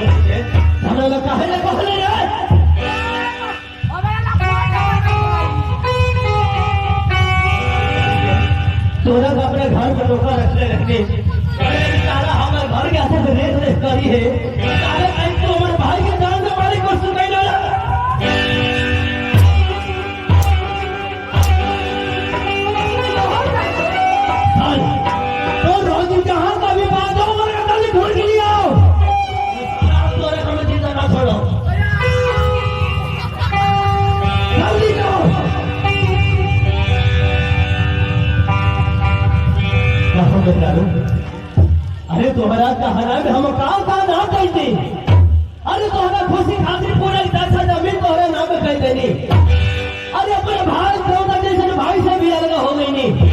हमरा लगा है ना कहले रे तोरा अपने घर पर रोका रखले रखने सारा हमारे घर के आते से रेस करी है सारे आई तो हमारे भाई के जान से मारे को सुन गई ना तो रोजी जहां का भी बात हो और कल ढूंढ के लिए आओ तोरे हमें चिंता ना छोड़ो जल्दी जाओ अरे तुम्हारा कहना में हम का ना कहते अरे तुम्हारा खुशी खातिर पूरा 10 जमीन तुम्हारे नाम पे कह देनी अरे अपने भाई चौदह जैसे भाई से भी अलग हो गई नहीं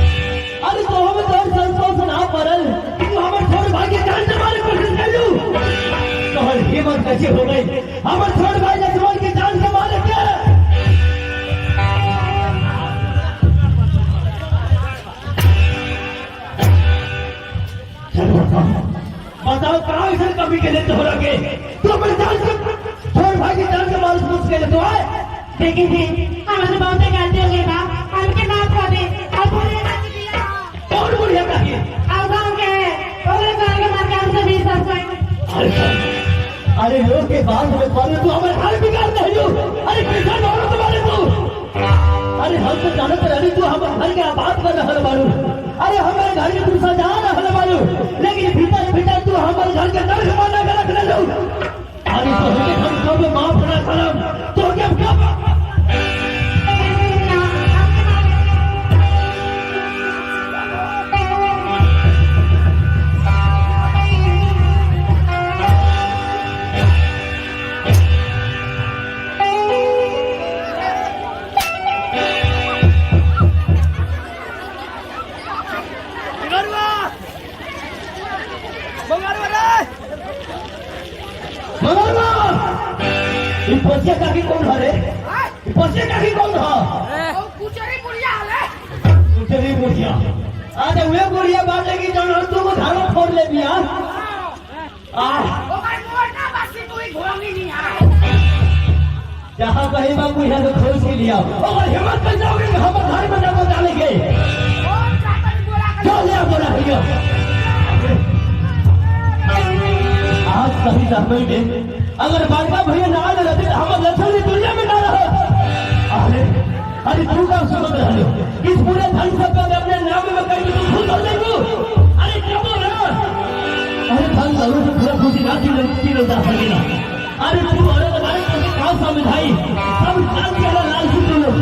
अरे तो हमें तो संतोष ना पड़ल तू हमें छोड़ भाई के जान से मारने की कोशिश कर लू तुम्हारी हिम्मत कैसे हो गई हमें छोड़ भाई जसवाल की जान से मारे क्या बताओ कहाँ इसे कभी के लिए तो लगे तो अपने जान से छोड़ भाई की जान से मालूम पूछ के लिए तो आए देखिए जी हमारे बहुत गलती हो गई था हमके माफ कर दे अब बोले ना दिया कौन बुढ़िया कही अब गांव के बोले गांव के मार के हमसे 20 साल अरे लोग के बाद में बोले तू हमारे हाल बिगाड़ दे हो अरे पैसा मारो तुम्हारे तू अरे हम तो जानते रहे तू हमारे घर के आबाद कर रहा बारू अरे हमारे घर में तू सजा रहा बारू लेकिन भीतर भीतर तू हमारे घर के अंदर जमाना कर रख ले लो अरे तो हम सब माफ ना करम तो क्या पछे काकी कौन हरे पछे काकी कौन ह कुचरी बुढ़िया हले कुचरी बुढ़िया आज वे बुढ़िया बात है कि जन तू को धारो फोड़ ले बिया ओ भाई मोर ना बासी तू ही घोंगी नहीं आ जहां कहीं बा बुढ़िया तो खोज के लिया और हिम्मत कर जाओगे हम घर में ना डालेंगे और जाकर बोला कर चल बोला भैया आज सही समय में अगर बालका भैया ना आ रहते तो हम लक्षण की दुनिया में ना रहे अरे अरे तू क्या समझ रहे हो इस पूरे धन सब का अपने नाम में कहीं तुम खुद कर देंगे अरे क्या बोल रहा अरे धन जरूर से पूरा खुशी ना की जा सकेगा अरे तू अरे तुम्हारे को क्या समझाई सब जान के लाल से तुम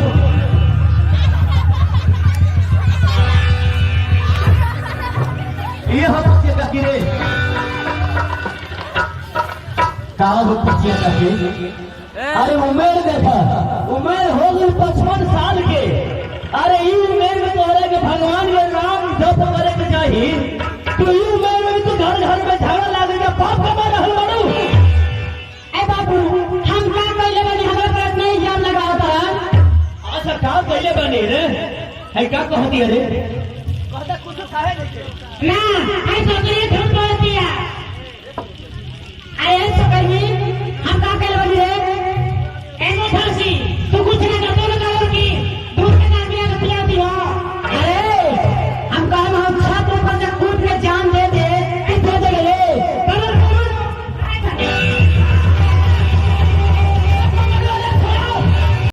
ये हम क्या गिरे कहा हो पीछे जाके अरे उमेर देखा उमेर हो गई 55 साल के अरे ई उमेर में तोहरा के भगवान के नाम जप करे के चाहिए तो ई उमेर में तू घर घर में झगड़ा लागे के पाप कमा रहल बाड़ू ए बाबू हम का पहले बनी हमरा पर नहीं इल्जाम लगावता अच्छा का पहले बनी रे है का कहती अरे कहता कुछ काहे नहीं ना